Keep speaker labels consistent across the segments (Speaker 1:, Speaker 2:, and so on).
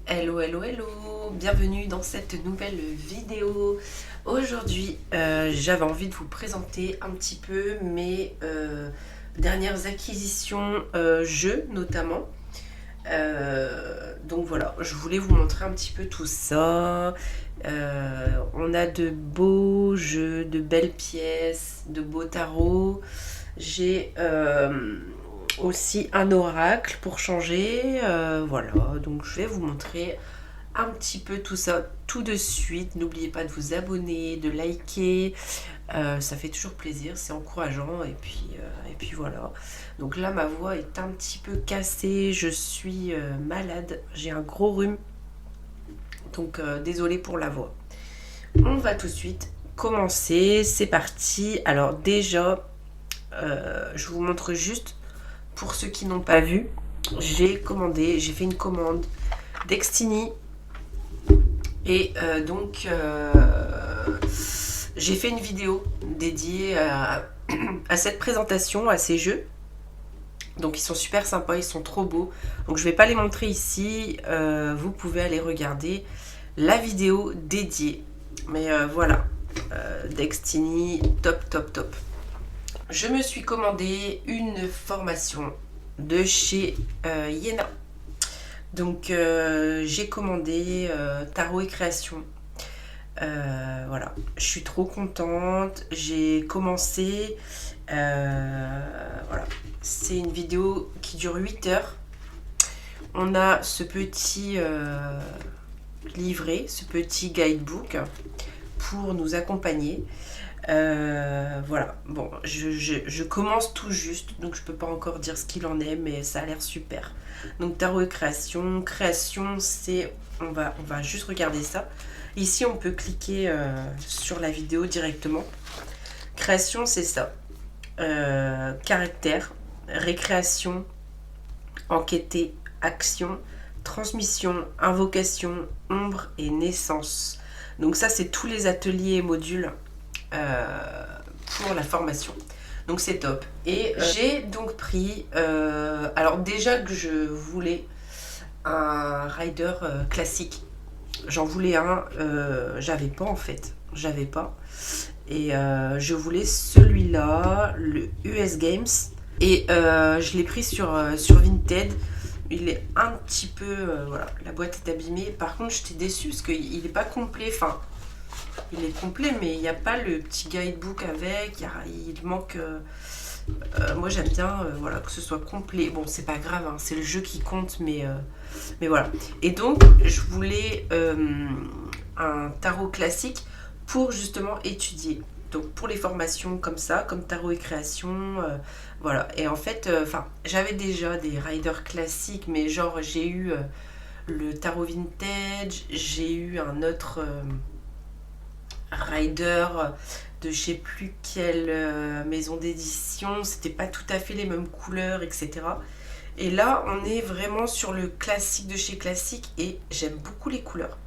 Speaker 1: Hello, hello, hello, bienvenue dans cette nouvelle vidéo. Aujourd'hui, j'avais envie de vous présenter un petit peu mes dernières acquisitions jeux notamment. Donc voilà, je voulais vous montrer un petit peu tout ça. On a de beaux jeux, de belles pièces, de beaux tarots. J'ai aussi un oracle pour changer. Voilà, donc je vais vous montrer un petit peu tout ça tout de suite. N'oubliez pas de vous abonner, de liker. Ça fait toujours plaisir, c'est encourageant. Et puis voilà. Donc là, ma voix est un petit peu cassée. Je suis malade. J'ai un gros rhume. Donc désolée pour la voix. On va tout de suite commencer. C'est parti. Alors déjà, je vous montre juste pour ceux qui n'ont pas vu. J'ai fait une commande d'Extini. Et donc j'ai fait une vidéo dédiée à cette présentation, à ces jeux. Donc ils sont super sympas, ils sont trop beaux. Donc je vais pas les montrer ici. Vous pouvez aller regarder la vidéo dédiée. Mais voilà, Dextini, top, top, top. Je me suis commandé une formation de chez Yéna. Donc j'ai commandé Tarot et Création. Voilà, je suis trop contente. J'ai commencé. Voilà, c'est une vidéo qui dure 8 heures. On a ce petit livret, ce petit guidebook pour nous accompagner. Voilà, bon, je commence tout juste, donc je peux pas encore dire ce qu'il en est, mais ça a l'air super. Donc Tarot et Création, c'est, on va juste regarder ça. Ici on peut cliquer sur la vidéo directement. Création, c'est ça. Caractère, récréation, enquêter, action, transmission, invocation, ombre et naissance. Donc ça, c'est tous les ateliers et modules pour la formation. Donc c'est top. Et j'ai donc pris alors déjà que je voulais un rider classique. J'en voulais un, j'avais pas en fait, j'avais pas. Et je voulais celui-là, le US Games. Et je l'ai pris sur Vinted. Il est un petit peu, voilà, la boîte est abîmée. Par contre, j'étais déçue parce qu'il n'est pas complet. Enfin, il est complet, mais il n'y a pas le petit guidebook avec. Il manque. Moi, j'aime bien, voilà, que ce soit complet. Bon, c'est pas grave, hein, c'est le jeu qui compte, mais voilà. Et donc, je voulais un tarot classique pour justement étudier. Donc pour les formations comme ça, comme Tarot et Création, voilà. Et en fait, j'avais déjà des riders classiques, mais genre j'ai eu le Tarot Vintage, j'ai eu un autre rider de je sais plus quelle maison d'édition, c'était pas tout à fait les mêmes couleurs, etc. Et là, on est vraiment sur le classique de chez Classique et j'aime beaucoup les couleurs.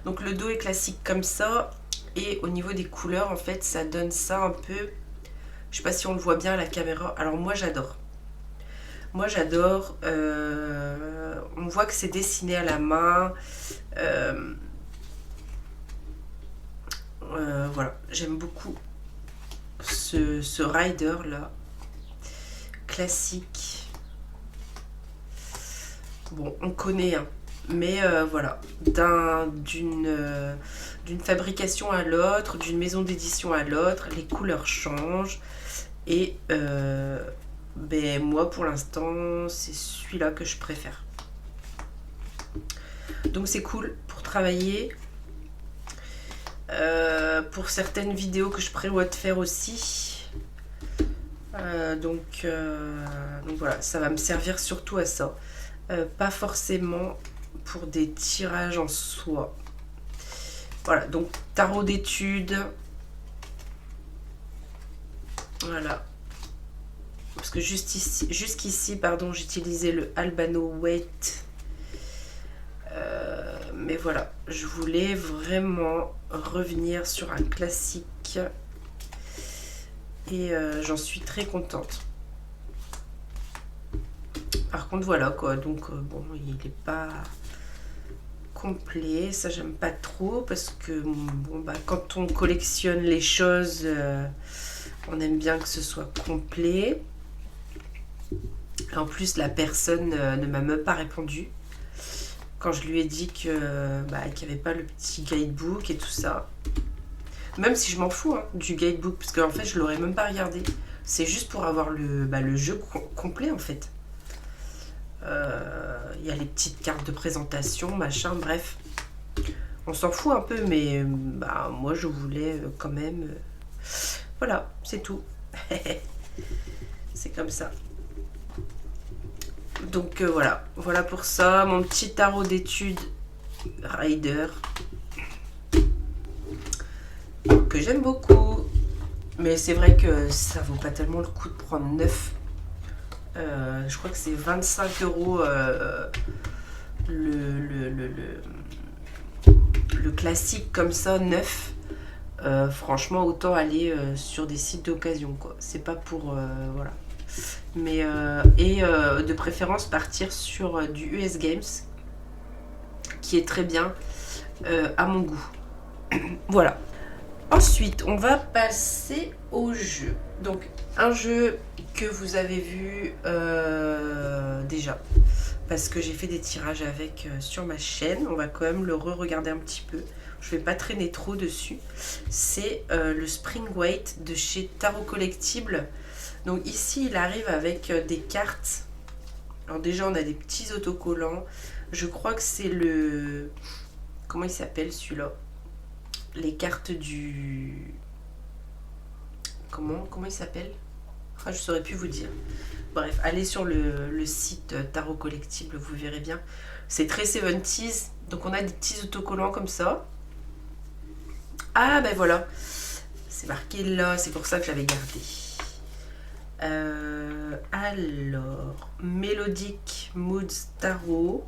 Speaker 1: Donc le dos est classique comme ça. Et au niveau des couleurs, en fait, ça donne ça un peu... Je sais pas si on le voit bien à la caméra. Alors moi, j'adore. Moi, j'adore. On voit que c'est dessiné à la main. Voilà, j'aime beaucoup ce rider-là. Classique. Bon, on connaît, hein. Mais voilà, d'une fabrication à l'autre, d'une maison d'édition à l'autre, les couleurs changent. Et ben, moi, pour l'instant, c'est celui-là que je préfère. Donc c'est cool pour travailler. Pour certaines vidéos que je prévois de faire aussi. Donc voilà, ça va me servir surtout à ça. Pas forcément pour des tirages en soi. Voilà, donc tarot d'études. Voilà. Parce que jusqu'ici, pardon, j'utilisais le Albano Weight. Mais voilà, je voulais vraiment revenir sur un classique. Et j'en suis très contente. par contre, voilà quoi. Donc, bon, il n'est pas complet. Ça, j'aime pas trop parce que, bon, bah, quand on collectionne les choses, on aime bien que ce soit complet. En plus, la personne ne m'a même pas répondu quand je lui ai dit que bah, qu'il n'y avait pas le petit guidebook et tout ça. Même si je m'en fous hein, du guidebook, parce qu'en fait, je l'aurais même pas regardé. C'est juste pour avoir le jeu complet en fait. Il y a les petites cartes de présentation, machin, bref. On s'en fout un peu, mais bah, moi je voulais quand même. Voilà, c'est tout. C'est comme ça. Donc voilà pour ça. Mon petit tarot d'études Rider que j'aime beaucoup. Mais c'est vrai que ça vaut pas tellement le coup de prendre 9. Je crois que c'est 25 euros le classique comme ça, 9. Franchement, autant aller sur des sites d'occasion, quoi. C'est pas pour. Voilà. Mais, de préférence partir sur du US Games, qui est très bien à mon goût. Voilà. Ensuite, on va passer au jeu. Donc, un jeu que vous avez vu déjà, parce que j'ai fait des tirages avec sur ma chaîne. On va quand même le re-regarder un petit peu. Je vais pas traîner trop dessus. C'est le Spring Weight de chez Tarot Collectible. Donc ici, il arrive avec des cartes. Alors déjà, on a des petits autocollants. Je crois que c'est le... Comment il s'appelle celui-là? Les cartes du... Comment il s'appelle? Je saurais plus vous dire. Bref, allez sur le site Tarot Collectible, vous verrez bien. C'est très 70s. Donc on a des petits autocollants comme ça. Ah ben voilà. C'est marqué là, c'est pour ça que j'avais gardé. Alors, Melodic Moods Tarot.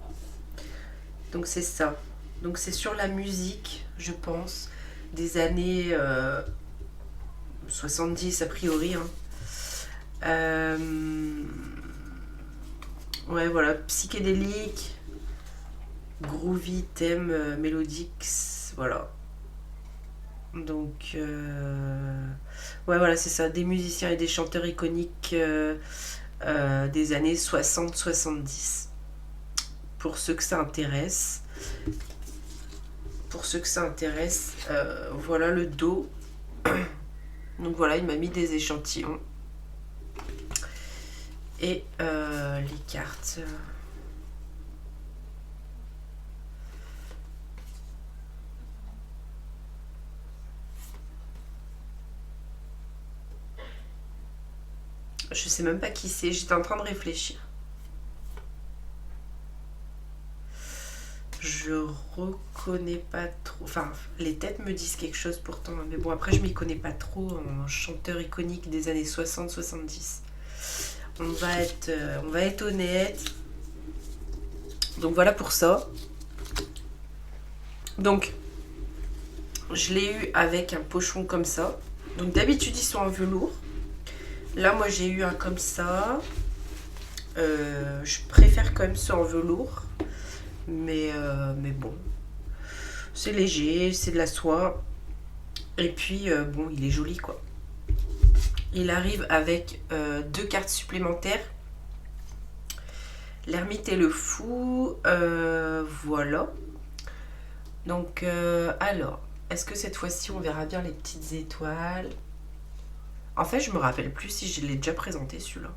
Speaker 1: Donc c'est ça. Donc c'est sur la musique, je pense, des années 70 a priori. Hein. Ouais, voilà, psychédélique, groovy, thème mélodique, voilà. Donc, ouais, voilà, c'est ça, des musiciens et des chanteurs iconiques des années 60-70. Pour ceux que ça intéresse. Voilà le dos. Donc voilà, il m'a mis des échantillons. Et les cartes. Je sais même pas qui c'est, j'étais en train de réfléchir. Je reconnais pas trop. Enfin, les têtes me disent quelque chose pourtant. Mais bon, après, je m'y connais pas trop en chanteur iconique des années 60-70. On va être honnête. Donc voilà pour ça. Donc, je l'ai eu avec un pochon comme ça. Donc d'habitude, ils sont en velours. Là, moi, j'ai eu un comme ça. Je préfère quand même ceux en velours. Mais bon, c'est léger, c'est de la soie. Et puis, bon, il est joli, quoi. Il arrive avec 2 cartes supplémentaires. L'ermite et le fou. Voilà. Donc, alors, est-ce que cette fois-ci, on verra bien les petites étoiles? En fait, je me rappelle plus si je l'ai déjà présenté, celui-là.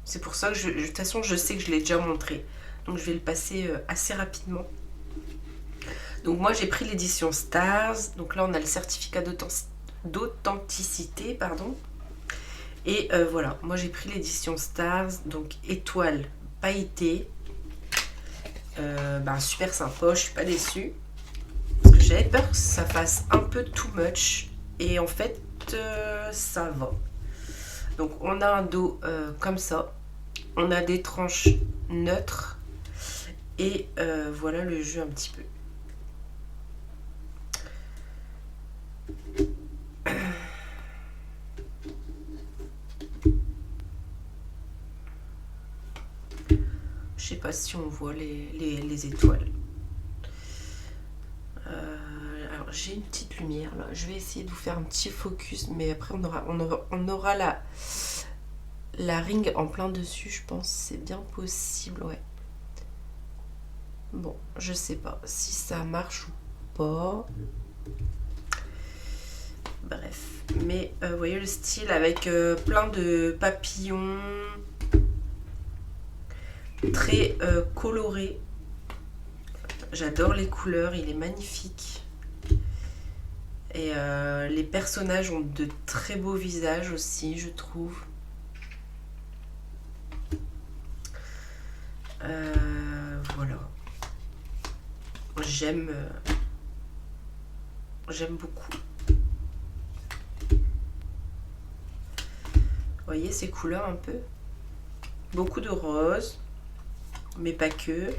Speaker 1: C'est pour ça que, de toute façon, je sais que je l'ai déjà montré. Donc, je vais le passer assez rapidement. Donc, moi, j'ai pris l'édition Stars. Donc là, on a le certificat d'authenticité, pardon. Et voilà, moi, j'ai pris l'édition Stars. Donc, étoile pailletée. Super sympa, je suis pas déçue. Parce que j'avais peur que ça fasse un peu too much. Et en fait, ça va. Donc, on a un dos comme ça. On a des tranches neutres. Et voilà le jeu un petit peu. sais pas si on voit les étoiles. Alors j'ai une petite lumière là. Je vais essayer de vous faire un petit focus, mais après on aura la ring en plein dessus, je pense. C'est bien possible, ouais. Bon, je sais pas si ça marche ou pas. Bref, mais vous voyez le style avec plein de papillons très colorés. J'adore les couleurs, il est magnifique. Et les personnages ont de très beaux visages aussi, je trouve. Voilà. J'aime beaucoup. Vous voyez ces couleurs un peu? Beaucoup de rose, mais pas que.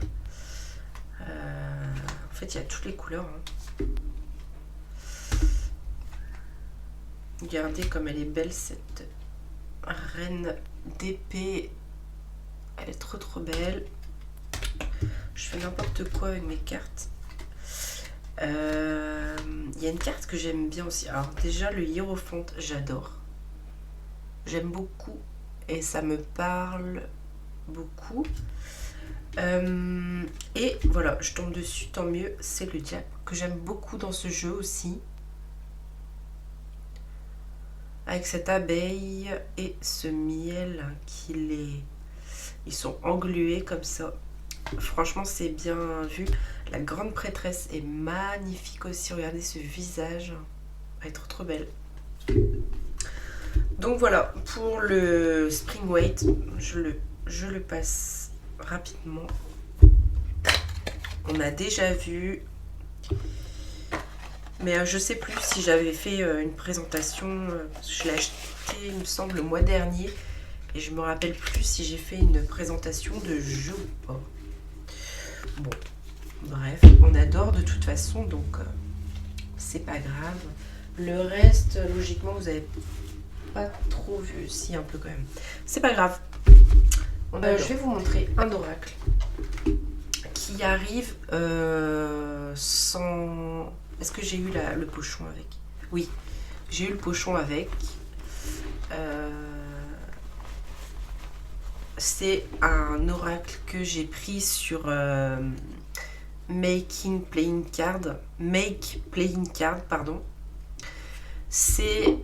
Speaker 1: En fait, il y a toutes les couleurs. Hein. Regardez comme elle est belle, cette reine d'épée. Elle est trop trop belle. Je fais n'importe quoi avec mes cartes. Il y a une carte que j'aime bien aussi. Alors déjà, le hiérophant, j'adore. J'aime beaucoup et ça me parle beaucoup. Et voilà, je tombe dessus, tant mieux. C'est le diable que j'aime beaucoup dans ce jeu aussi. Avec cette abeille et ce miel ils sont englués comme ça. Franchement, c'est bien vu. La grande prêtresse est magnifique aussi. Regardez ce visage. Elle est trop trop belle. Donc voilà, pour le Spring Weight, je le passe rapidement. On a déjà vu. Mais je sais plus si j'avais fait une présentation. Je l'ai acheté, il me semble, le mois dernier. Et je me rappelle plus si j'ai fait une présentation de jeu ou pas. Bon, bref, on adore de toute façon, donc c'est pas grave. Le reste, logiquement, vous avez pas trop vu, si un peu quand même. C'est pas grave. Je vais vous montrer un oracle qui arrive sans... Est-ce que j'ai eu le pochon avec? Oui, j'ai eu le pochon avec. C'est un oracle que j'ai pris sur Make Playing Card, pardon. C'est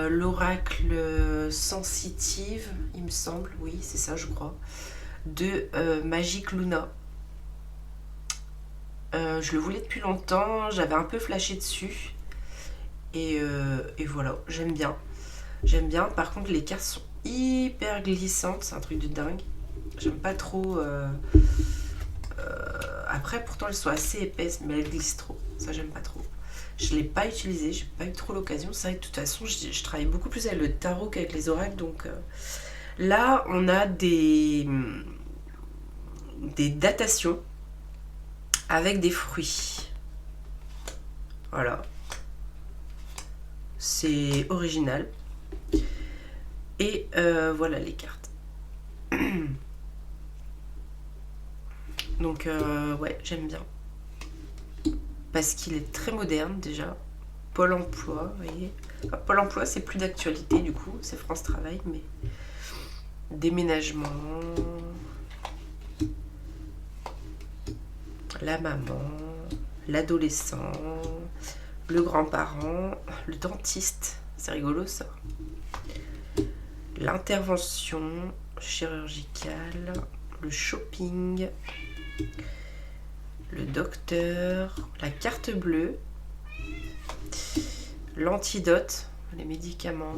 Speaker 1: l'oracle sensitive, il me semble, oui, c'est ça, je crois, de Magic Luna. Je le voulais depuis longtemps, j'avais un peu flashé dessus. Et voilà, j'aime bien. J'aime bien. Par contre, les cartes sont hyper glissantes, c'est un truc de dingue. J'aime pas trop. Après, pourtant, elles sont assez épaisses, mais elles glissent trop. Ça, j'aime pas trop. Je l'ai pas utilisé, j'ai pas eu trop l'occasion. C'est vrai que de toute façon, je travaille beaucoup plus avec le tarot qu'avec les oracles. Donc là, on a des datations avec des fruits. Voilà. C'est original. Et voilà les cartes. Donc ouais, j'aime bien. Parce qu'il est très moderne déjà. Pôle emploi, vous voyez. Enfin, Pôle emploi, c'est plus d'actualité du coup, c'est France Travail, mais déménagement, la maman, l'adolescent, le grand-parent, le dentiste, c'est rigolo ça. L'intervention chirurgicale, le shopping, le docteur, la carte bleue, l'antidote, les médicaments,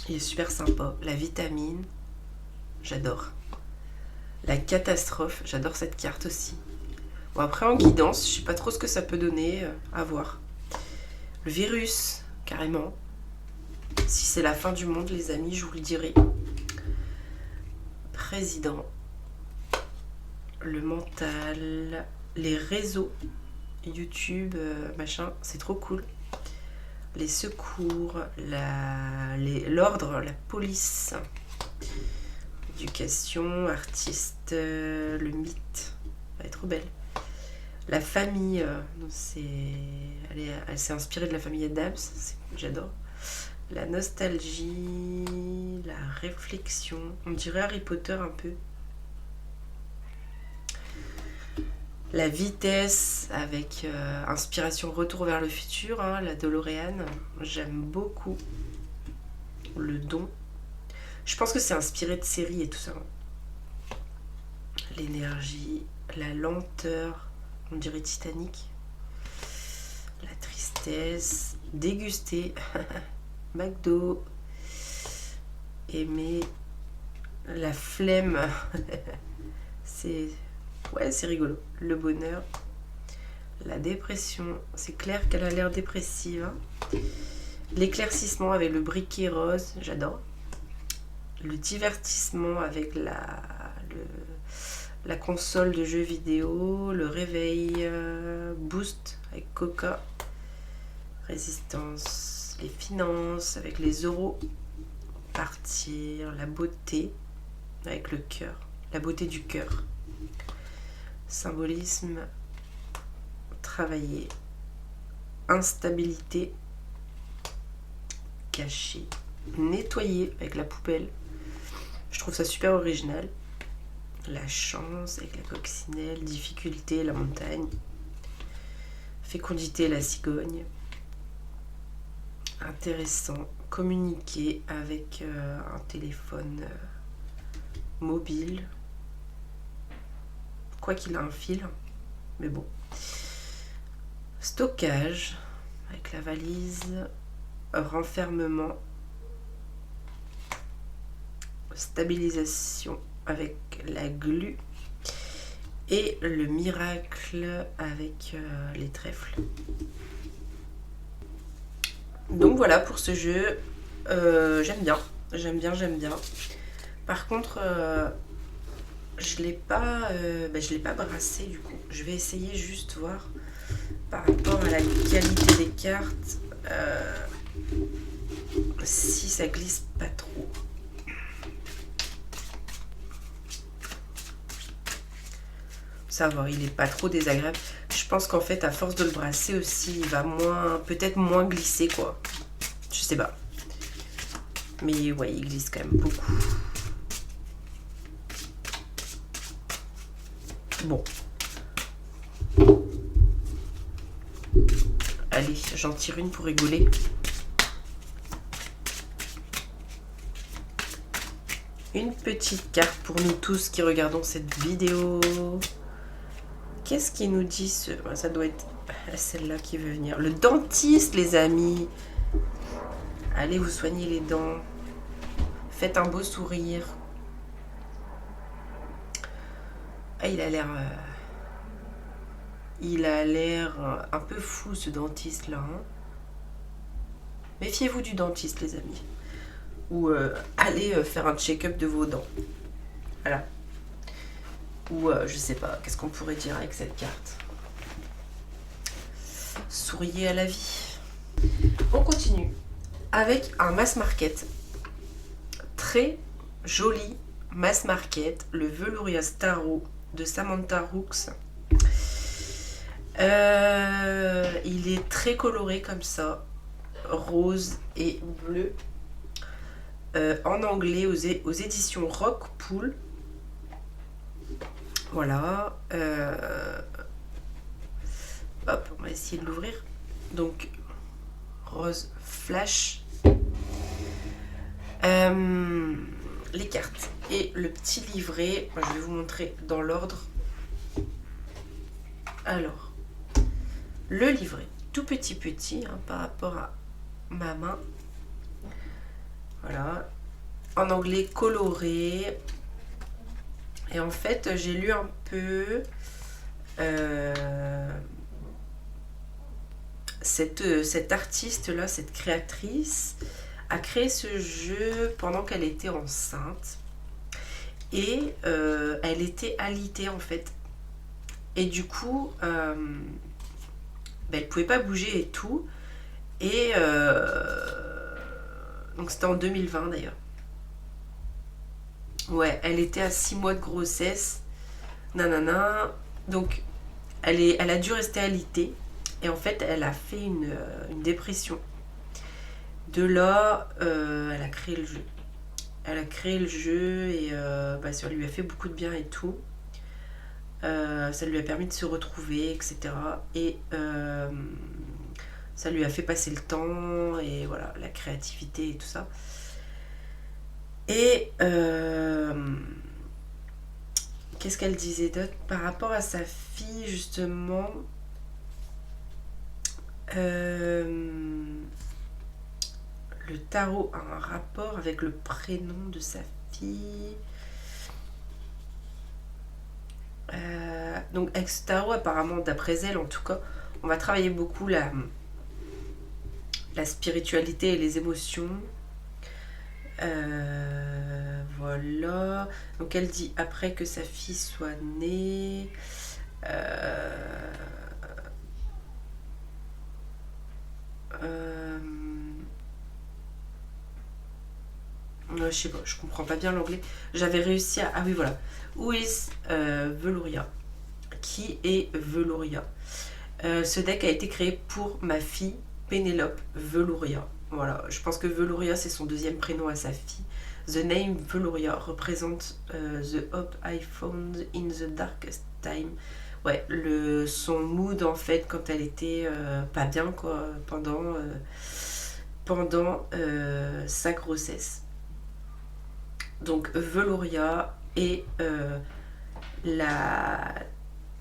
Speaker 1: il est super sympa, la vitamine, j'adore, la catastrophe, j'adore cette carte aussi. Bon, après en guidance, je sais pas trop ce que ça peut donner, à voir. Le virus, carrément. Si c'est la fin du monde, les amis, je vous le dirai. Président. Le mental. Les réseaux. YouTube, machin, c'est trop cool. les secours, l'ordre, la police, éducation, artiste, le mythe, elle est trop belle. La famille, elle s'est inspirée de la famille Adams, j'adore. La nostalgie, la réflexion, on dirait Harry Potter un peu. La vitesse avec inspiration retour vers le futur, hein, la DeLorean, j'aime beaucoup. Le don, je pense que c'est inspiré de séries et tout ça. L'énergie, la lenteur, on dirait Titanic. La tristesse, déguster, McDo, aimer, la flemme, c'est rigolo. Le bonheur, la dépression, c'est clair qu'elle a l'air dépressive. Hein. L'éclaircissement avec le briquet rose, j'adore. Le divertissement avec la console de jeux vidéo, le réveil, boost avec Coca, résistance, les finances avec les euros, partir, la beauté avec le cœur, la beauté du cœur, symbolisme, travailler, instabilité, cacher, nettoyer avec la poubelle, je trouve ça super original. La chance avec la coccinelle, difficulté, la montagne, fécondité, la cigogne, intéressant, communiquer avec un téléphone mobile, quoi qu'il a un fil, mais bon, stockage avec la valise, renfermement, stabilisation avec la glu et le miracle avec les trèfles. Donc voilà pour ce jeu, j'aime bien. Par contre, je l'ai pas brassé du coup. Je vais essayer juste voir par rapport à la qualité des cartes si ça glisse pas trop. Ça va, il est pas trop désagréable. Je pense qu'en fait, à force de le brasser aussi, il va peut-être moins glisser, quoi. Je sais pas. Mais ouais, il glisse quand même beaucoup. Bon. Allez, j'en tire une pour rigoler. Une petite carte pour nous tous qui regardons cette vidéo. Qu'est-ce qu'il nous dit ça doit être celle-là qui veut venir. Le dentiste, les amis. Allez vous soigner les dents. Faites un beau sourire. Ah, il a l'air un peu fou ce dentiste là. Hein. Méfiez-vous du dentiste les amis. Ou allez faire un check-up de vos dents. Voilà. Ou je sais pas, qu'est-ce qu'on pourrait dire avec cette carte? Souriez à la vie. On continue avec un mass market. Très joli mass market, le Velourias Tarot de Samantha Rooks. Il est très coloré comme ça, rose et bleu. En anglais aux éditions Rockpool. Voilà. Hop, on va essayer de l'ouvrir. Donc, rose flash. Les cartes et le petit livret. Je vais vous montrer dans l'ordre. Alors, le livret, tout petit hein, par rapport à ma main. Voilà. En anglais coloré. Et en fait, j'ai lu un peu cette artiste-là, cette créatrice, a créé ce jeu pendant qu'elle était enceinte. Et elle était alitée en fait. Et du coup, elle ne pouvait pas bouger et tout. Et donc c'était en 2020 d'ailleurs. Ouais, elle était à 6 mois de grossesse. Nanana. Donc elle a dû rester alitée. Et en fait, elle a fait une dépression. De là, elle a créé le jeu. Elle a créé le jeu et ça lui a fait beaucoup de bien et tout. Ça lui a permis de se retrouver, etc. Et ça lui a fait passer le temps et voilà, la créativité et tout ça. Et qu'est-ce qu'elle disait d'autre par rapport à sa fille, justement. Le tarot a un rapport avec le prénom de sa fille. Donc avec ce tarot, apparemment, d'après elle en tout cas, on va travailler beaucoup la spiritualité et les émotions. Voilà. Donc elle dit après que sa fille soit née. Je sais pas, je comprends pas bien l'anglais. J'avais réussi à. Ah oui, voilà. Who is Velouria? Qui est Velouria? Ce deck a été créé pour ma fille Pénélope Velouria. Voilà, je pense que Velouria c'est son deuxième prénom à sa fille. The name Velouria représente the hope I found in the darkest time. Ouais, son mood en fait quand elle était pas bien quoi pendant sa grossesse. Donc Velouria et la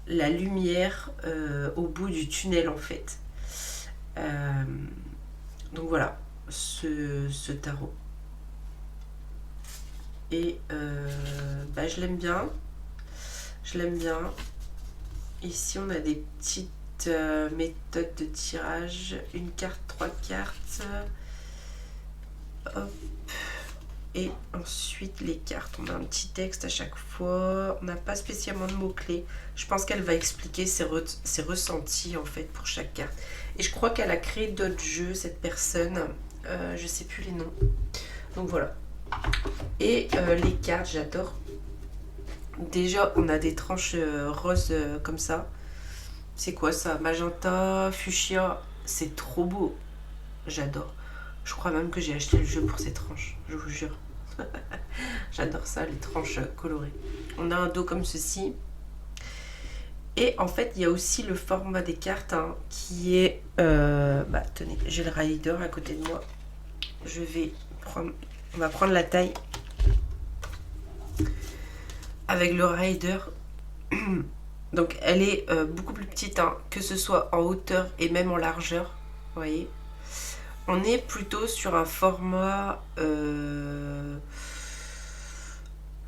Speaker 1: lumière au bout du tunnel en fait. Donc voilà, ce tarot. Et je l'aime bien. Je l'aime bien. Ici on a des petites méthodes de tirage. Une carte, 3 cartes. Hop. Et ensuite les cartes, on a un petit texte à chaque fois, on n'a pas spécialement de mots-clés. Je pense qu'elle va expliquer ses ressentis en fait pour chaque carte. Et je crois qu'elle a créé d'autres jeux, cette personne, je sais plus les noms. Donc voilà. Et les cartes, j'adore. Déjà, on a des tranches roses comme ça. C'est quoi ça? Magenta, fuchsia, c'est trop beau. J'adore. Je crois même que j'ai acheté le jeu pour ces tranches, je vous jure. J'adore ça, les tranches colorées. On a un dos comme ceci. Et en fait, il y a aussi le format des cartes qui est... tenez, j'ai le rider à côté de moi. On va prendre la taille avec le rider. Donc elle est beaucoup plus petite, que ce soit en hauteur et même en largeur. Vous voyez, on est plutôt sur un format...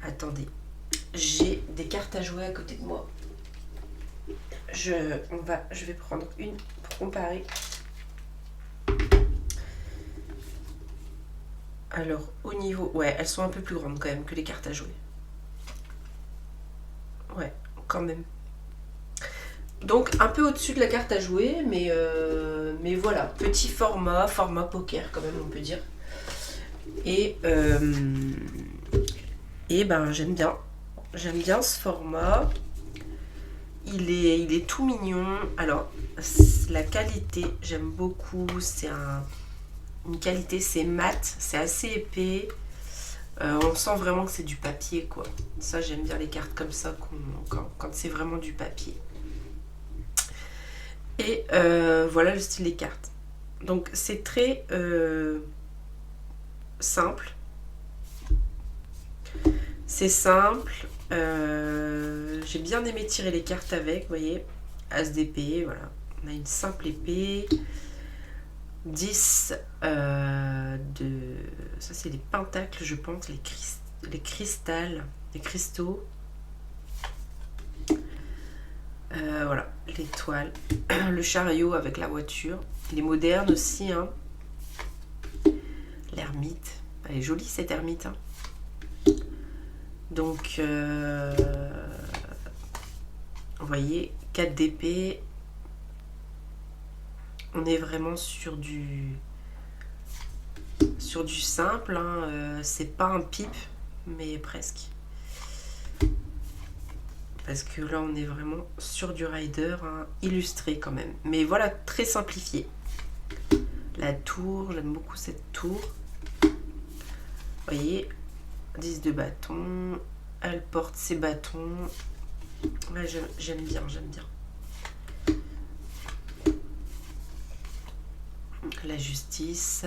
Speaker 1: Attendez, j'ai des cartes à jouer à côté de moi. Je vais prendre une pour comparer. Alors, au niveau... Ouais, elles sont un peu plus grandes quand même que les cartes à jouer. Ouais, quand même. Donc, un peu au-dessus de la carte à jouer, mais voilà. Petit format poker quand même, on peut dire. Et j'aime bien. J'aime bien ce format. Il est tout mignon. Alors, la qualité, j'aime beaucoup. C'est une qualité, c'est mat, c'est assez épais. On sent vraiment que c'est du papier, quoi. Ça, j'aime bien les cartes comme ça, quand c'est vraiment du papier. Et voilà le style des cartes. Donc, c'est très simple. C'est simple. J'ai bien aimé tirer les cartes avec, vous voyez. As d'épée, voilà. On a une simple épée. 10 de... Ça, c'est les pentacles, je pense. Les cristaux. Voilà, l'étoile. Le chariot avec la voiture. Il est moderne aussi, L'ermite. Elle est jolie, cette ermite, Donc, vous voyez, 4 d'épée. On est vraiment sur du simple, hein. C'est pas un pipe, mais presque. Parce que là, on est vraiment sur du rider, hein, illustré quand même. Mais voilà, très simplifié. La tour, j'aime beaucoup cette tour. Vous voyez, 10 de bâton. Elle porte ses bâtons. Ouais, j'aime bien, j'aime bien. La justice.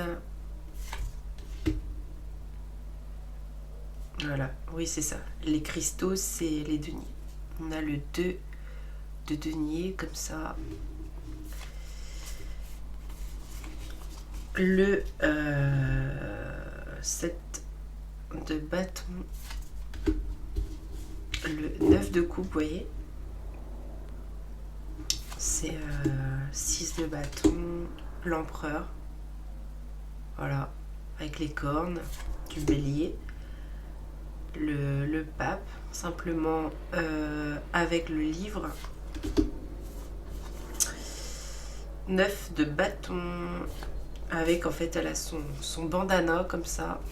Speaker 1: Voilà, oui, c'est ça. Les cristaux, c'est les deniers. On a le 2 de denier, comme ça. Le 7 de bâton. Le 9 de coupe, vous voyez. C'est 6 de bâton. L'empereur. Voilà, avec les cornes du bélier. Le pape, simplement avec le livre. 9 de bâton, avec en fait elle a son bandana comme ça.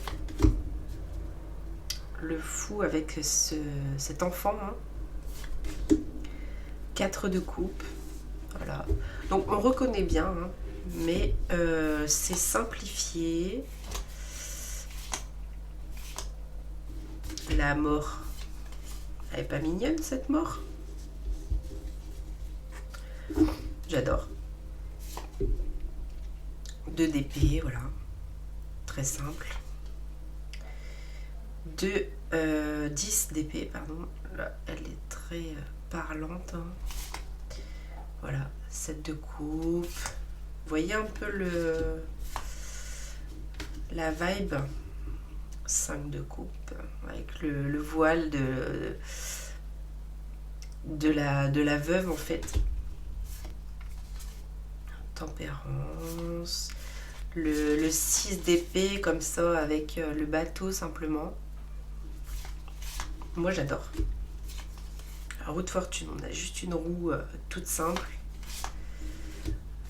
Speaker 1: Le fou avec cet enfant, hein. 4 de coupe, voilà. Donc on reconnaît bien, hein, mais c'est simplifié. La mort, elle est pas mignonne cette mort? J'adore. 2 d'épée, voilà. Très simple. 10 d'épée, pardon. Là, elle est très parlante, hein. Voilà, 7 de coupe. Vous voyez un peu la vibe. 5 de coupe, avec le voile de la veuve en fait. Tempérance. Le 6 d'épée comme ça avec le bateau simplement. Moi j'adore. La roue de fortune, on a juste une roue toute simple.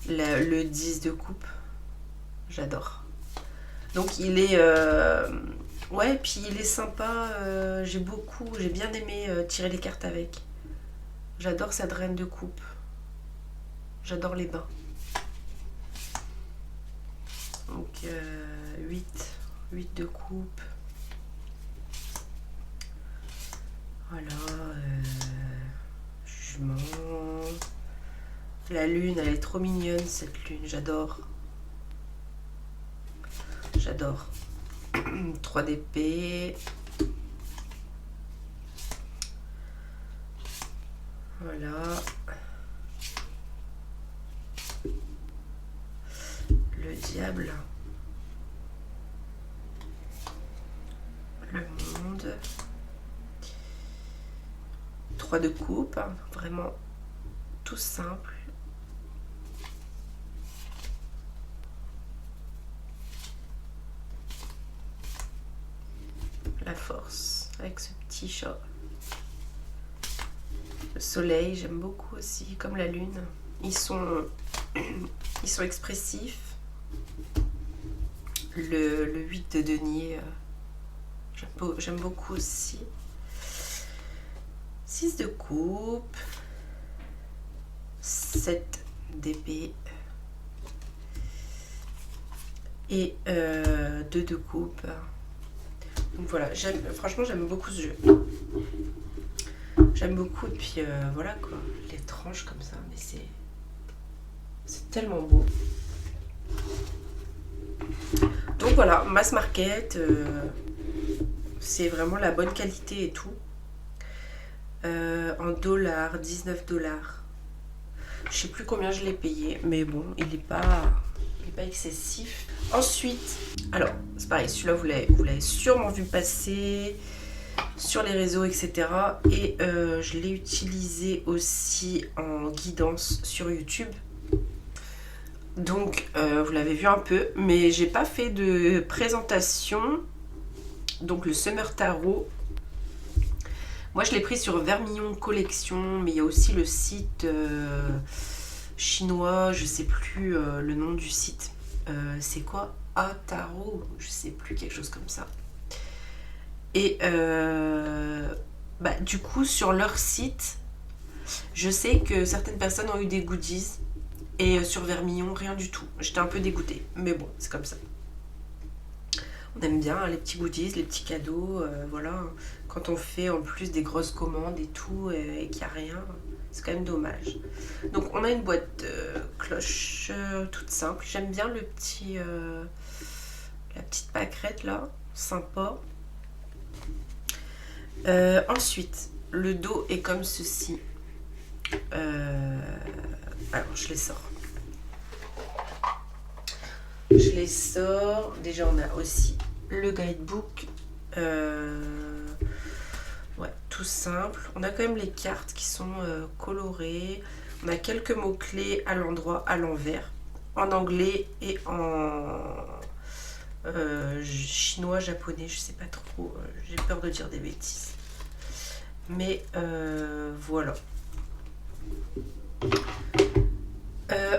Speaker 1: Le 10 de coupe, j'adore. Donc il est ouais, puis il est sympa. J'ai bien aimé tirer les cartes avec. J'adore cette reine de coupe. J'adore les bains. Donc 8 de coupe. Voilà. Jugement. La lune, elle est trop mignonne cette lune, j'adore. J'adore. 3 d'épée. Voilà. Le diable. Le monde. 3 de coupe, hein, vraiment tout simple. La force avec ce petit chat. Le soleil, j'aime beaucoup aussi, comme la lune. Ils sont expressifs. Le 8 de denier, j'aime beaucoup aussi. 6 de coupe. 7 d'épée. Et 2 de coupe. Donc voilà, franchement j'aime beaucoup ce jeu. J'aime beaucoup, et puis voilà quoi, les tranches comme ça, mais c'est tellement beau. Donc voilà, mass market, c'est vraiment la bonne qualité et tout. En dollars, 19 $. Je sais plus combien je l'ai payé, mais bon, il n'est pas excessif. Ensuite, alors c'est pareil, celui-là vous l'avez sûrement vu passer sur les réseaux, etc. Et je l'ai utilisé aussi en guidance sur YouTube. Donc vous l'avez vu un peu, mais j'ai pas fait de présentation. Donc le Summer Tarot, moi je l'ai pris sur Vermillon Collection, mais il y a aussi le site chinois, je sais plus le nom du site. C'est quoi? Ataro, je sais plus, quelque chose comme ça. Et du coup, sur leur site, je sais que certaines personnes ont eu des goodies. Et sur Vermillon, rien du tout. J'étais un peu dégoûtée. Mais bon, c'est comme ça. On aime bien hein, les petits goodies, les petits cadeaux. Voilà. Quand on fait en plus des grosses commandes et tout, et qu'il n'y a rien, c'est quand même dommage. Donc on a une boîte de cloches toute simple. J'aime bien le petit, la petite pâquerette là. Sympa. Ensuite, le dos est comme ceci. Alors, je les sors. Déjà, on a aussi le guidebook. Ouais, tout simple. On a quand même les cartes qui sont colorées. On a quelques mots-clés à l'endroit, à l'envers. En anglais et en chinois, japonais. Je sais pas trop. J'ai peur de dire des bêtises. Mais voilà.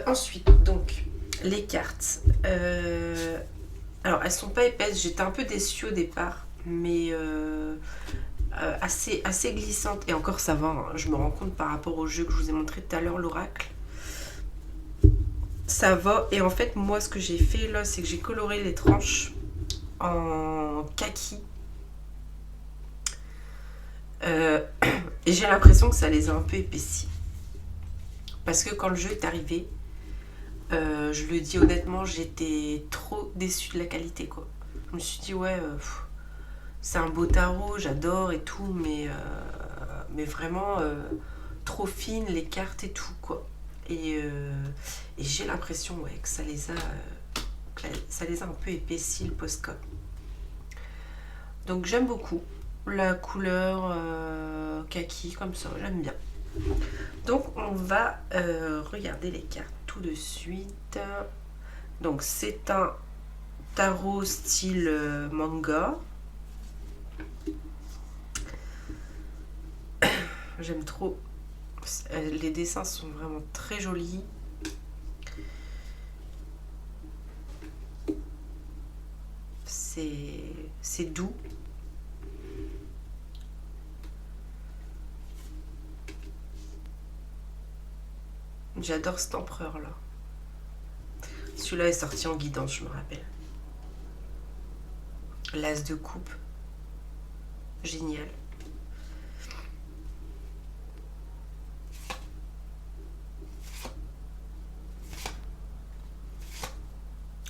Speaker 1: Ensuite, donc, les cartes. Alors, elles sont pas épaisses. J'étais un peu déçue au départ, mais assez glissantes. Et encore, ça va. Hein. Je me rends compte par rapport au jeu que je vous ai montré tout à l'heure, l'oracle. Ça va. Et en fait, moi, ce que j'ai fait là, c'est que j'ai coloré les tranches en kaki. Et j'ai l'impression que ça les a un peu épaissis. Parce que quand le jeu est arrivé, je le dis honnêtement, j'étais trop déçue de la qualité, quoi. Je me suis dit, ouais, c'est un beau tarot, j'adore et tout, mais vraiment trop fine, les cartes et tout, quoi. Et j'ai l'impression, ouais, que ça les a un peu épaissis, le Posca. Donc j'aime beaucoup la couleur kaki, comme ça, j'aime bien. Donc on va regarder les cartes tout de suite. Donc c'est un tarot style manga. J'aime trop. Les dessins sont vraiment très jolis. C'est doux. J'adore cet empereur là. Celui-là est sorti en guidance, je me rappelle. L'as de coupe. Génial.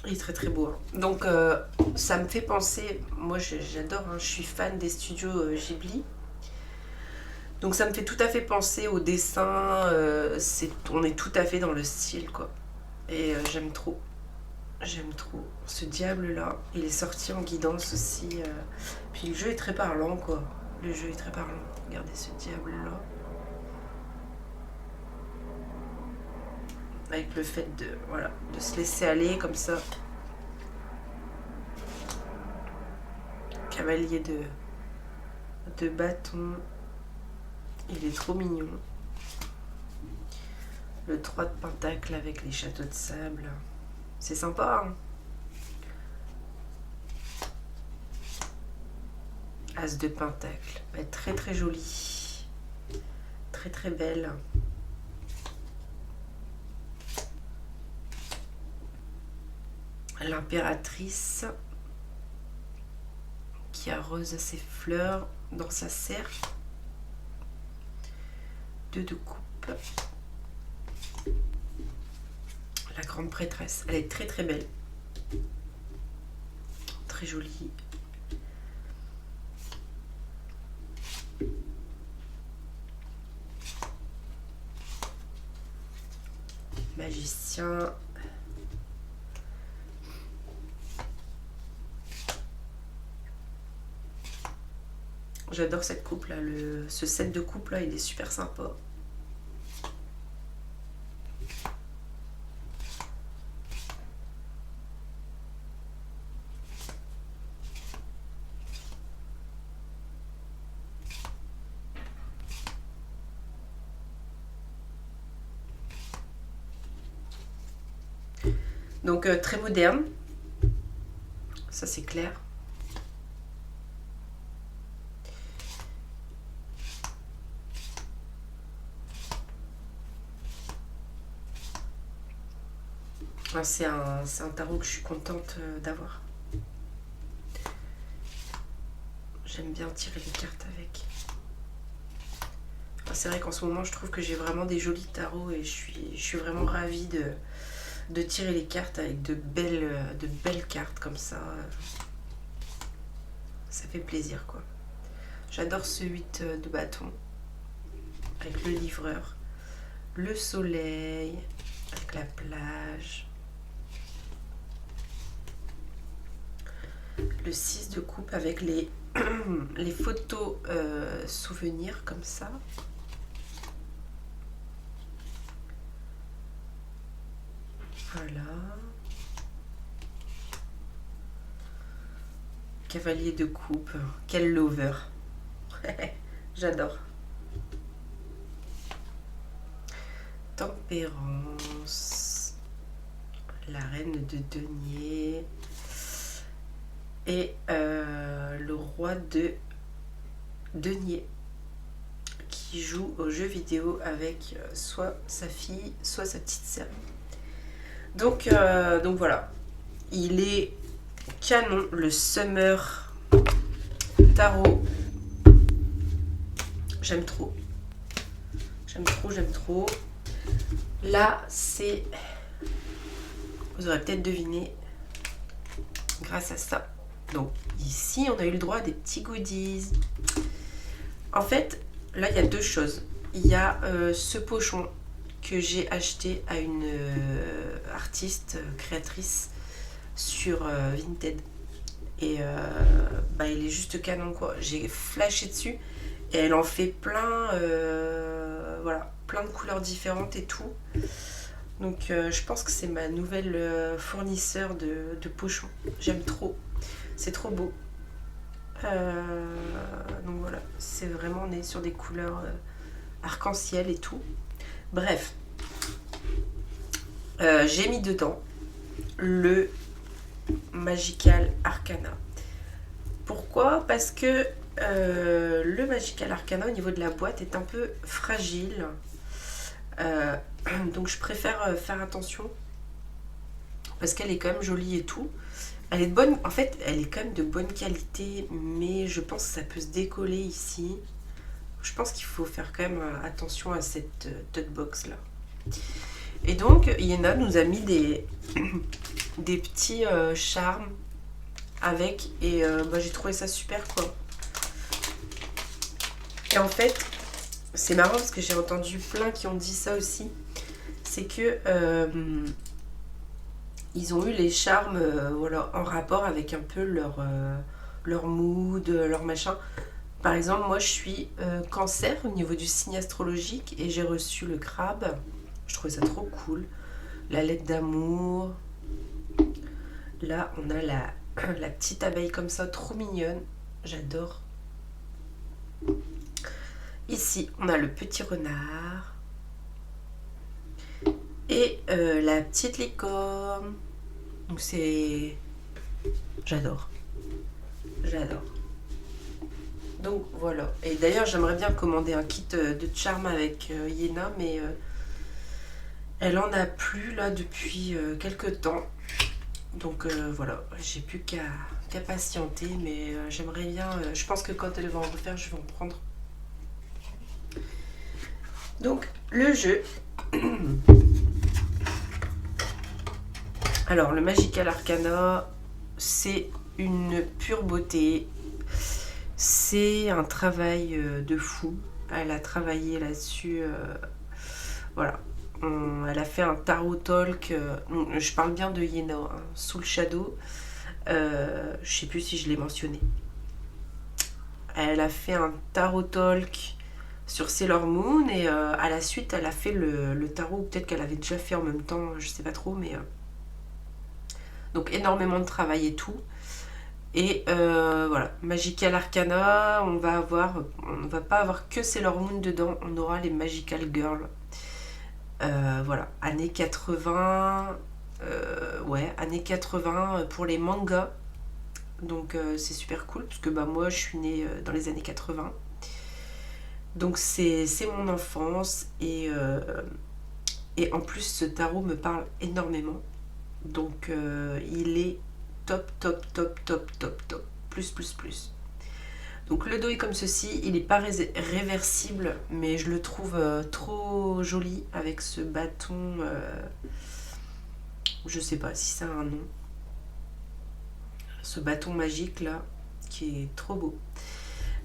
Speaker 1: Il est très très beau. Hein. Donc ça me fait penser, moi j'adore, hein, je suis fan des studios Ghibli. Donc ça me fait tout à fait penser au dessin, on est tout à fait dans le style quoi. Et j'aime trop. J'aime trop. Ce diable là, il est sorti en guidance aussi. Puis le jeu est très parlant quoi. Le jeu est très parlant. Regardez ce diable là. Avec le fait de se laisser aller comme ça. Cavalier de bâton. Il est trop mignon. Le 3 de pentacle avec les châteaux de sable. C'est sympa, hein. As de pentacle. Elle est très très jolie. Très très belle. L'impératrice qui arrose ses fleurs dans sa serre. 2 de coupe. La grande prêtresse. Elle est très très belle. Très jolie. Magicien. J'adore cette coupe là, ce set de coupe là, il est super sympa. Donc très moderne, ça c'est clair. C'est un tarot que je suis contente d'avoir. J'aime bien tirer les cartes avec. C'est vrai qu'en ce moment je trouve que j'ai vraiment des jolis tarots et je suis vraiment ravie de tirer les cartes avec de belles cartes comme ça. Ça fait plaisir quoi. J'adore ce 8 de bâton avec le livreur, le soleil, avec la plage, le 6 de coupe avec les photos souvenirs comme ça. Voilà. Cavalier de coupe. Quel lover. J'adore. Tempérance. La reine de denier. Et le roi de denier. Qui joue aux jeux vidéo avec soit sa fille, soit sa petite sœur. Donc voilà, il est canon, le Summer Tarot. J'aime trop. J'aime trop. Là, c'est... Vous aurez peut-être deviné grâce à ça. Donc ici, on a eu le droit à des petits goodies. En fait, là, il y a deux choses. Il y a ce pochon que j'ai acheté à une artiste, créatrice sur Vinted. Et il est juste canon quoi. J'ai flashé dessus et elle en fait plein, voilà, plein de couleurs différentes et tout. Donc je pense que c'est ma nouvelle fournisseur de pochons. J'aime trop. C'est trop beau. Donc voilà, c'est vraiment, on est sur des couleurs arc-en-ciel et tout. Bref, j'ai mis dedans le Magical Arcana. Pourquoi? Parce que le Magical Arcana au niveau de la boîte est un peu fragile. Donc je préfère faire attention parce qu'elle est quand même jolie et tout. Elle est de bonne, en fait, elle est quand même de bonne qualité, mais je pense que ça peut se décoller ici. Je pense qu'il faut faire quand même attention à cette tote box là. Et donc Yéna nous a mis des petits charmes avec, et j'ai trouvé ça super quoi. Et en fait c'est marrant parce que j'ai entendu plein qui ont dit ça aussi, c'est que ils ont eu les charmes voilà, en rapport avec un peu leur mood, leur machin. Par exemple, moi je suis cancer au niveau du signe astrologique et j'ai reçu le crabe. Je trouvais ça trop cool. La lettre d'amour. Là, on a la petite abeille comme ça, trop mignonne. J'adore. Ici, on a le petit renard. Et la petite licorne. Donc c'est... J'adore. Donc voilà. Et d'ailleurs, j'aimerais bien commander un kit de charme avec Yéna, mais elle en a plus là depuis quelques temps. Donc voilà, j'ai plus qu'à patienter, mais j'aimerais bien... je pense que quand elle va en refaire, je vais en prendre. Donc, le jeu... Alors, le Magical Arcana, c'est une pure beauté. C'est un travail de fou. Elle a travaillé là-dessus. Voilà. Elle a fait un tarot talk. Je parle bien de Yéna, hein, Soul Shadow. Je sais plus si je l'ai mentionné. Elle a fait un tarot talk sur Sailor Moon et à la suite, elle a fait le tarot. Peut-être qu'elle avait déjà fait en même temps, je sais pas trop, mais... Donc énormément de travail et tout. Et voilà, Magical Arcana, on va pas avoir que Sailor Moon dedans, on aura les Magical Girls. Voilà, années 80, Ouais, années 80 pour les mangas. Donc c'est super cool parce que bah, moi je suis née dans les années 80. Donc c'est mon enfance et en plus ce tarot me parle énormément. Donc il est top, top, top, top, top, top. Plus, plus, plus. Donc le dos est comme ceci, il n'est pas réversible, mais je le trouve trop joli avec ce bâton. Je sais pas si ça a un nom. Ce bâton magique là, qui est trop beau.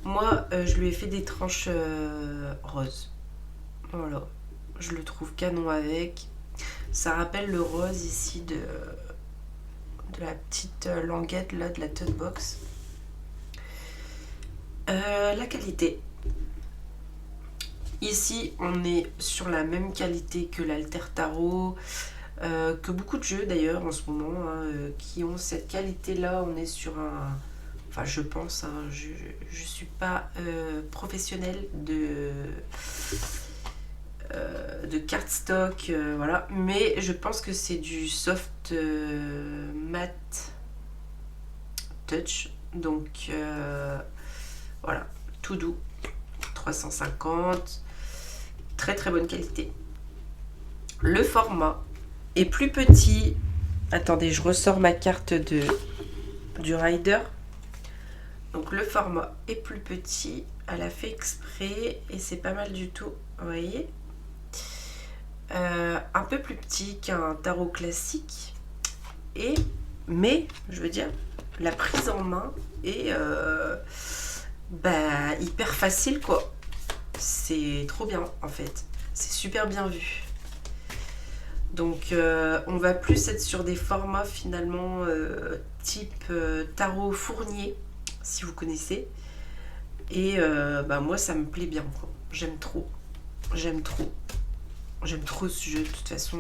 Speaker 1: Moi, je lui ai fait des tranches roses. Voilà. Je le trouve canon avec. Ça rappelle le rose ici de la petite languette là, de la tote box. La qualité. Ici, on est sur la même qualité que l'Alter Tarot, que beaucoup de jeux d'ailleurs en ce moment, hein, qui ont cette qualité-là. On est sur un... Enfin, je pense, hein, je suis pas professionnelle de cardstock, voilà. Mais je pense que c'est du soft matte touch. Donc, voilà, tout doux. 350. Très très bonne qualité. Le format est plus petit. Attendez, je ressors ma carte du rider. Donc le format est plus petit. Elle a fait exprès et c'est pas mal du tout. Vous voyez, un peu plus petit qu'un tarot classique. Mais, je veux dire, la prise en main est hyper facile quoi. C'est trop bien en fait. C'est super bien vu. Donc on va plus être sur des formats finalement type tarot Fournier, si vous connaissez. Et moi ça me plaît bien quoi. J'aime trop. J'aime trop. J'aime trop ce jeu de toute façon.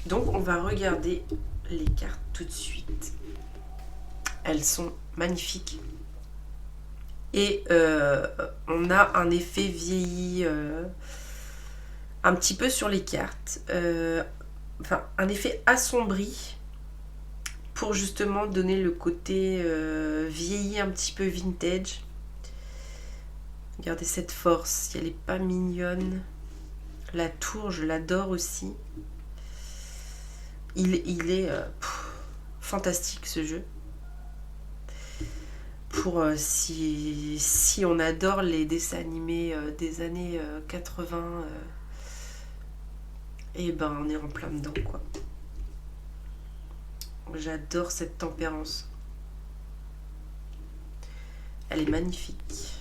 Speaker 1: Donc on va regarder les cartes tout de suite. Elles sont magnifiques. Et on a un effet vieilli un petit peu sur les cartes. Un effet assombri pour justement donner le côté vieilli un petit peu vintage. Regardez cette force, si elle n'est pas mignonne. La tour, je l'adore aussi. Il est fantastique ce jeu. Pour si on adore les dessins animés des années 80, et ben on est en plein dedans quoi. J'adore cette tempérance. Elle est magnifique.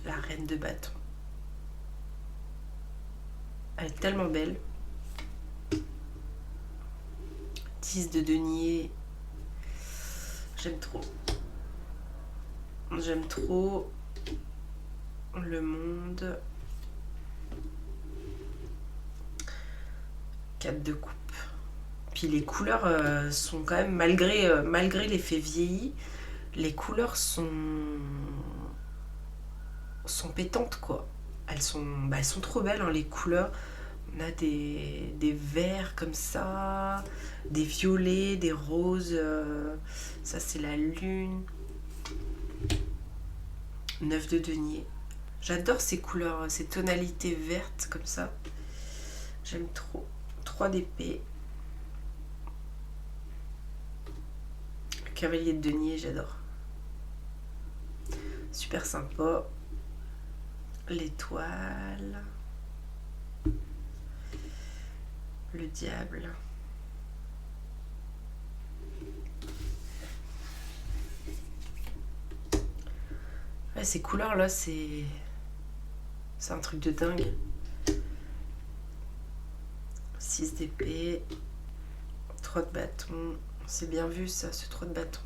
Speaker 1: La reine de bâton. Elle est tellement belle. 10 de denier. J'aime trop. J'aime trop le monde. 4 de coupe. Puis les couleurs sont quand même, malgré l'effet vieilli, les couleurs sont pétantes quoi. Elles sont trop belles hein, les couleurs. On a des verts comme ça, des violets, des roses. Ça c'est la lune. 9 de denier. J'adore ces couleurs, ces tonalités vertes comme ça. J'aime trop. 3 d'épée. Cavalier de denier, j'adore. Super sympa. L'étoile. Le diable. Ouais, ces couleurs là, c'est un truc de dingue. 6 d'épée. 3 de bâton. C'est bien vu ça, ce 3 de bâton.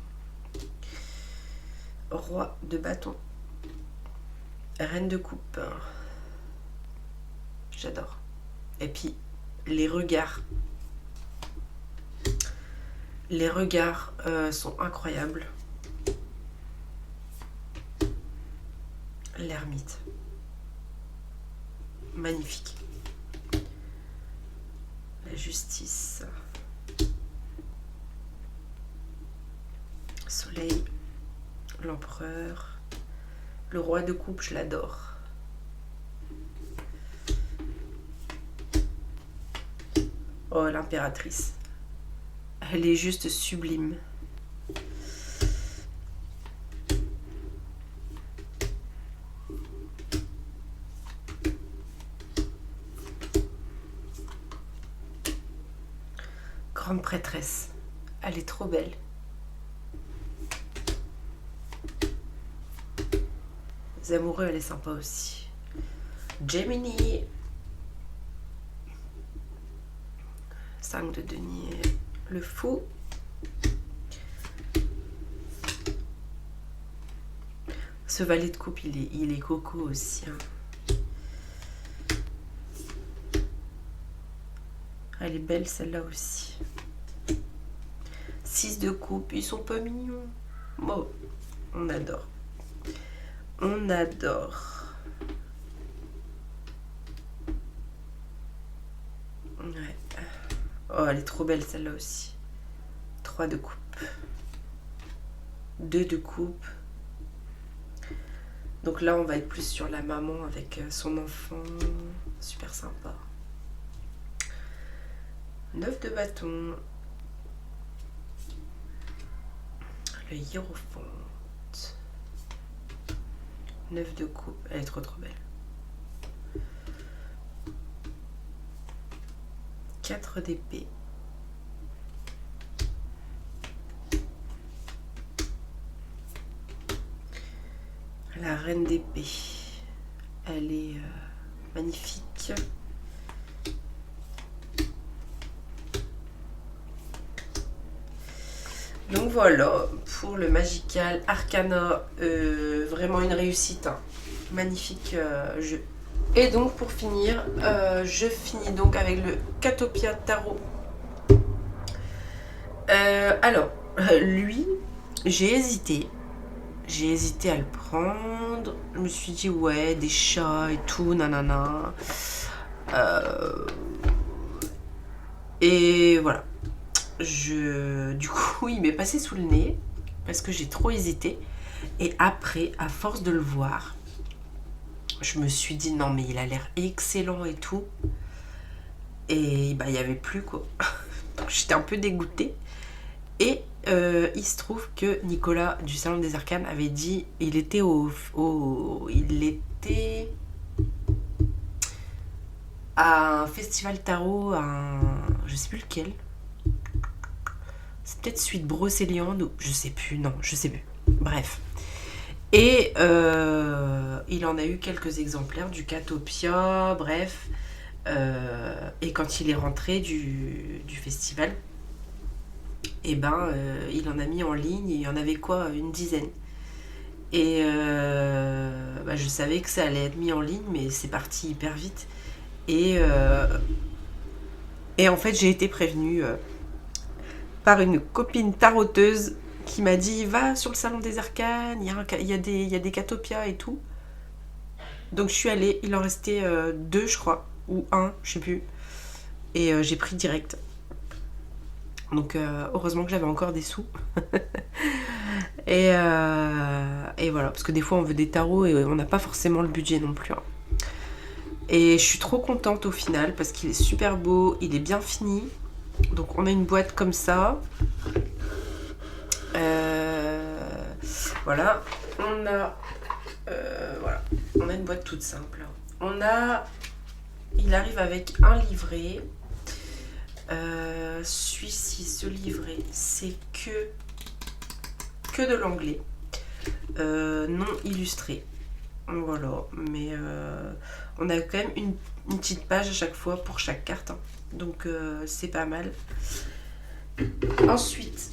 Speaker 1: Roi de bâton. Reine de coupe. J'adore. Et puis, les regards. Les regards sont incroyables. L'ermite. Magnifique. la justice. Soleil, l'empereur, le roi de coupe, je l'adore. Oh, l'impératrice. Elle est juste sublime. Grande prêtresse. Elle est trop belle. Les amoureux, elle est sympa aussi. Gemini. 5 de denier. Le fou. Ce valet de coupe, il est coco aussi. Hein. Elle est belle celle-là aussi. 6 de coupe, ils sont pas mignons. Bon, on adore. On adore. Ouais. Oh, elle est trop belle celle-là aussi. 3 de coupe. 2 de coupe. Donc là, on va être plus sur la maman avec son enfant. Super sympa. 9 de bâton. Le hiérophante. 9 de coupe. Elle est trop belle. 4 d'épée. La reine d'épée. Elle est magnifique. Donc voilà, pour le Magical Arcana, vraiment une réussite. Hein. Magnifique jeu. Et donc pour finir, je finis donc avec le Catopia Tarot. Alors, lui, j'ai hésité à le prendre. Je me suis dit, ouais, des chats et tout, nanana. Et voilà. Du coup, il m'est passé sous le nez parce que j'ai trop hésité. Et après, à force de le voir, je me suis dit, non, mais il a l'air excellent et tout. Et bah, il n'y avait plus, quoi. Donc, j'étais un peu dégoûtée. Et il se trouve que Nicolas du Salon des Arcanes avait dit, il était à un festival tarot, je sais plus lequel. C'est peut-être Suite Brocéliande ou je sais plus, non, je sais plus. Bref. Et il en a eu quelques exemplaires du Catopia, bref. Et quand il est rentré du festival, et ben il en a mis en ligne, et il y en avait quoi, une dizaine. Et je savais que ça allait être mis en ligne, mais c'est parti hyper vite. Et en fait, j'ai été prévenue par une copine taroteuse qui m'a dit, va sur le Salon des Arcanes, il y a des Catopia et tout. Donc je suis allée, il en restait 2 je crois, ou 1, je sais plus. Et j'ai pris direct. Donc heureusement que j'avais encore des sous. et voilà, parce que des fois on veut des tarots et on n'a pas forcément le budget non plus. Hein. Et je suis trop contente au final parce qu'il est super beau, il est bien fini. Donc on a une boîte comme ça. Voilà, on a une boîte toute simple. Il arrive avec un livret. Celui-ci, ce livret, c'est que de l'anglais, non illustré. Voilà, mais on a quand même une petite page à chaque fois pour chaque carte. Hein. Donc c'est pas mal. Ensuite,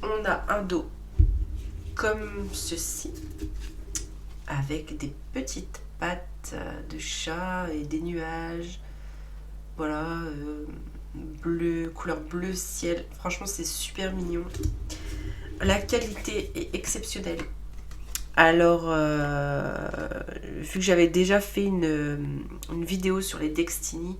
Speaker 1: on a un dos comme ceci, avec des petites pattes de chat et des nuages. Voilà, bleu, couleur bleu ciel. Franchement, c'est super mignon. La qualité est exceptionnelle. Alors, vu que j'avais déjà fait une vidéo sur les Destiny,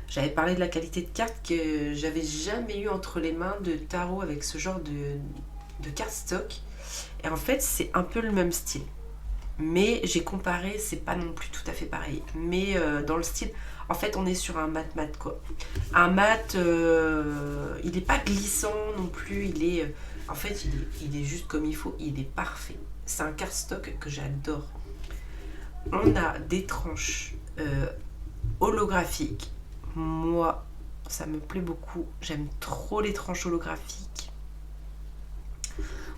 Speaker 1: j'avais parlé de la qualité de carte que j'avais jamais eu entre les mains de tarot avec ce genre de carte stock. Et en fait, c'est un peu le même style. Mais j'ai comparé, c'est pas non plus tout à fait pareil. Mais dans le style, en fait, on est sur un mat quoi. Un mat, il est pas glissant non plus. En fait, il est juste comme il faut. Il est parfait. C'est un cardstock que j'adore. On a des tranches holographiques. Moi, ça me plaît beaucoup. J'aime trop les tranches holographiques.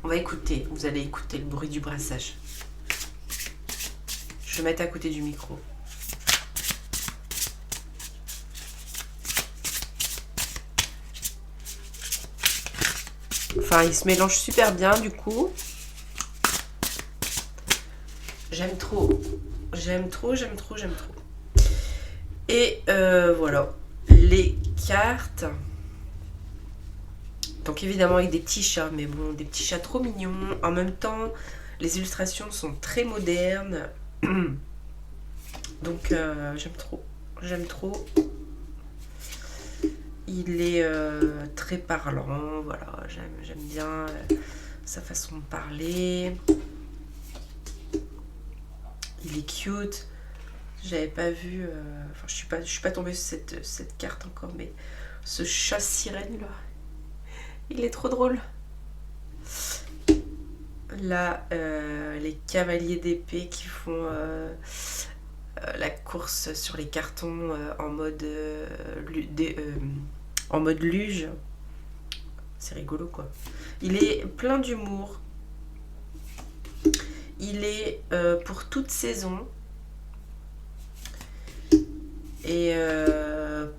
Speaker 1: On va écouter. Vous allez écouter le bruit du brassage. Je vais mettre à côté du micro. Enfin, il se mélange super bien du coup. J'aime trop. J'aime trop. Et voilà. Les cartes. Donc évidemment avec des petits chats, mais bon, des petits chats trop mignons. En même temps, les illustrations sont très modernes. Donc j'aime trop. J'aime trop. Il est très parlant, voilà, j'aime bien sa façon de parler. Il est cute. J'avais pas vu, enfin je suis pas tombée sur cette carte encore, mais ce chat sirène là, il est trop drôle. Là, les cavaliers d'épée qui font la course sur les cartons en mode luge. C'est rigolo quoi. Il est plein d'humour. Il est pour toute saison. Et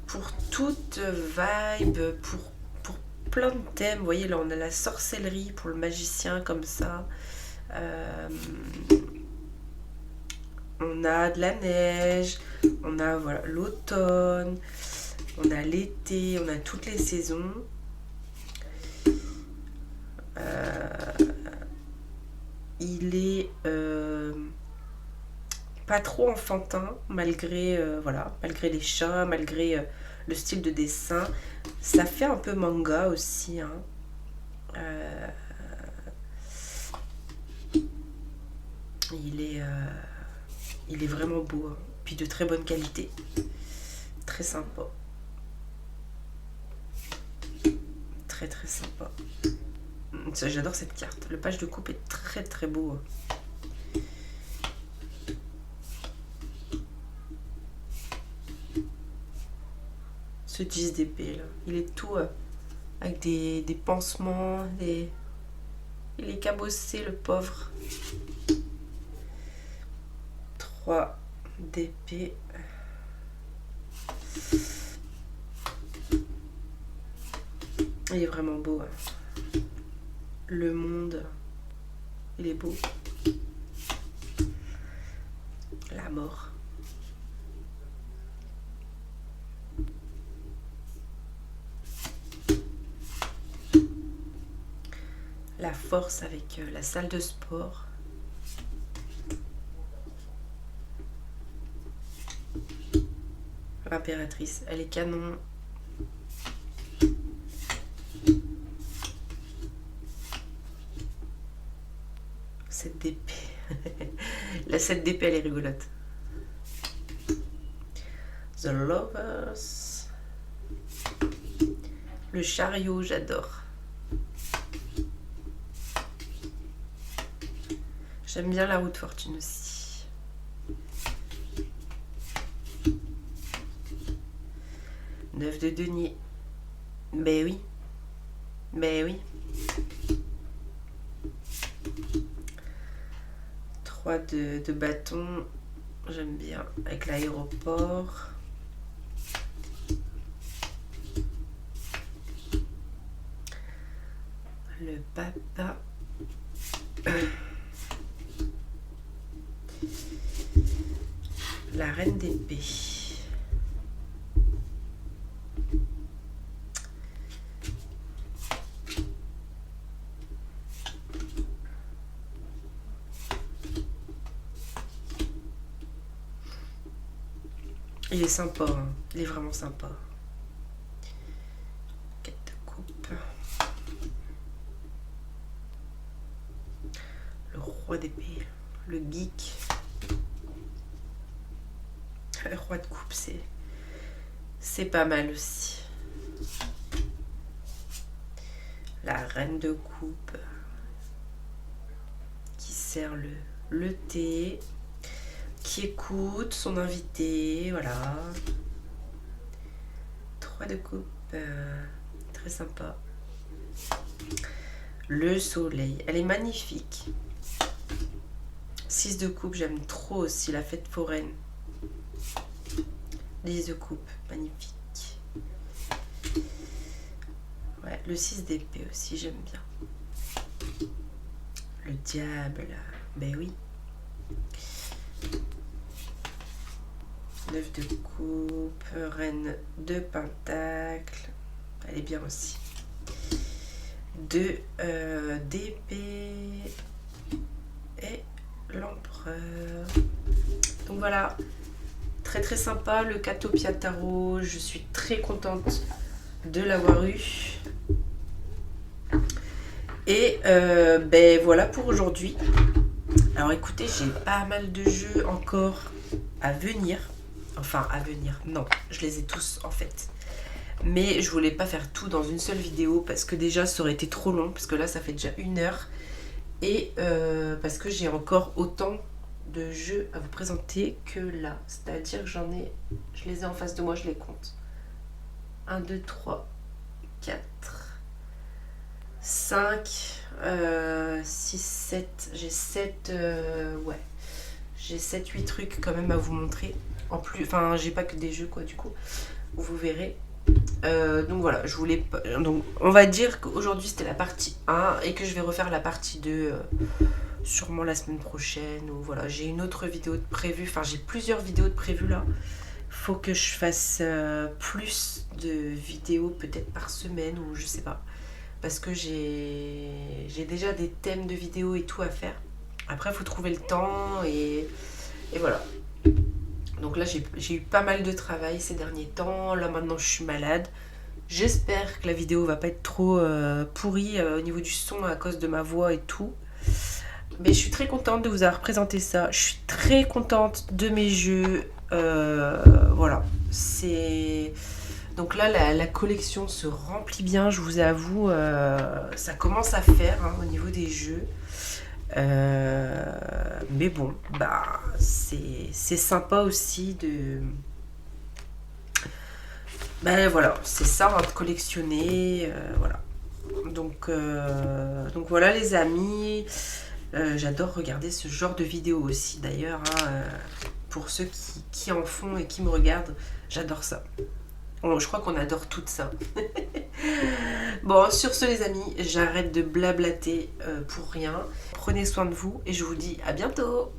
Speaker 1: pour toute vibe, pour plein de thèmes. Vous voyez là on a la sorcellerie pour le magicien comme ça. On a de la neige, on a voilà, l'automne, on a l'été, on a toutes les saisons. Il est pas trop enfantin malgré voilà, malgré les chats, malgré le style de dessin. Ça fait un peu manga aussi. Hein. Il est vraiment beau, hein. Puis de très bonne qualité. Très sympa. Très très sympa. J'adore cette carte. Le page de coupe est très très beau. Ce 10 d'épée là. Il est tout avec des pansements. Il est cabossé le pauvre. 3 d'épée. Il est vraiment beau. Hein. Le monde, il est beau. La mort. La force avec la salle de sport. L'impératrice, elle est canon. Cette d'épée. La 7 d'épée, elle est rigolote. The Lovers. Le chariot, j'adore. J'aime bien la roue de fortune aussi. Neuf de denier. Ben oui. Ben oui. 3 de bâton. J'aime bien. Avec l'aéroport. Le papa. La reine d'épée. Il est sympa, hein. Il est vraiment sympa. 4 de coupe. Le roi d'épée, le geek. Le roi de coupe, c'est pas mal aussi. La reine de coupe qui sert le thé, qui écoute son invité, voilà. 3 de coupe, très sympa. Le soleil, elle est magnifique. 6 de coupe, j'aime trop aussi la fête foraine. 10 de coupe, magnifique. Ouais, le 6 d'épée aussi, j'aime bien. Le diable, ben oui. 9 de coupe, reine de pentacle, elle est bien aussi. 2 d'épée et l'empereur. Donc voilà, très très sympa le Katopia Tarot. Je suis très contente de l'avoir eu. Et ben voilà pour aujourd'hui. Alors écoutez, j'ai pas mal de jeux encore à venir. Enfin à venir, non, je les ai tous en fait. Mais je voulais pas faire tout dans une seule vidéo parce que déjà ça aurait été trop long. Parce que là ça fait déjà 1 heure. Et parce que j'ai encore autant de jeux à vous présenter que là. C'est-à-dire que je les ai en face de moi, je les compte. 1, 2, 3, 4, 5, 6, 7. J'ai 7, ouais. J'ai 7, 8 trucs quand même à vous montrer. En plus, enfin, j'ai pas que des jeux quoi, du coup. Vous verrez. Donc voilà, je voulais pas. Donc, on va dire qu'aujourd'hui c'était la partie 1 et que je vais refaire la partie 2 sûrement la semaine prochaine. Ou voilà, j'ai une autre vidéo de prévue. Enfin, j'ai plusieurs vidéos de prévues là. Faut que je fasse plus de vidéos peut-être par semaine ou je sais pas. Parce que j'ai déjà des thèmes de vidéos et tout à faire. Après, il faut trouver le temps et voilà. Donc là, j'ai eu pas mal de travail ces derniers temps. Là, maintenant, je suis malade. J'espère que la vidéo va pas être trop pourrie au niveau du son à cause de ma voix et tout. Mais je suis très contente de vous avoir présenté ça. Je suis très contente de mes jeux. Voilà. Donc là, la collection se remplit bien, je vous avoue. Ça commence à faire hein, au niveau des jeux. Mais bon, bah c'est sympa aussi de... Ben voilà, c'est ça, hein, de collectionner, voilà. Donc voilà les amis, j'adore regarder ce genre de vidéos aussi d'ailleurs, hein, pour ceux qui en font et qui me regardent, j'adore ça. Bon, je crois qu'on adore tout ça. Bon, sur ce les amis, j'arrête de blablater pour rien. Prenez soin de vous et je vous dis à bientôt.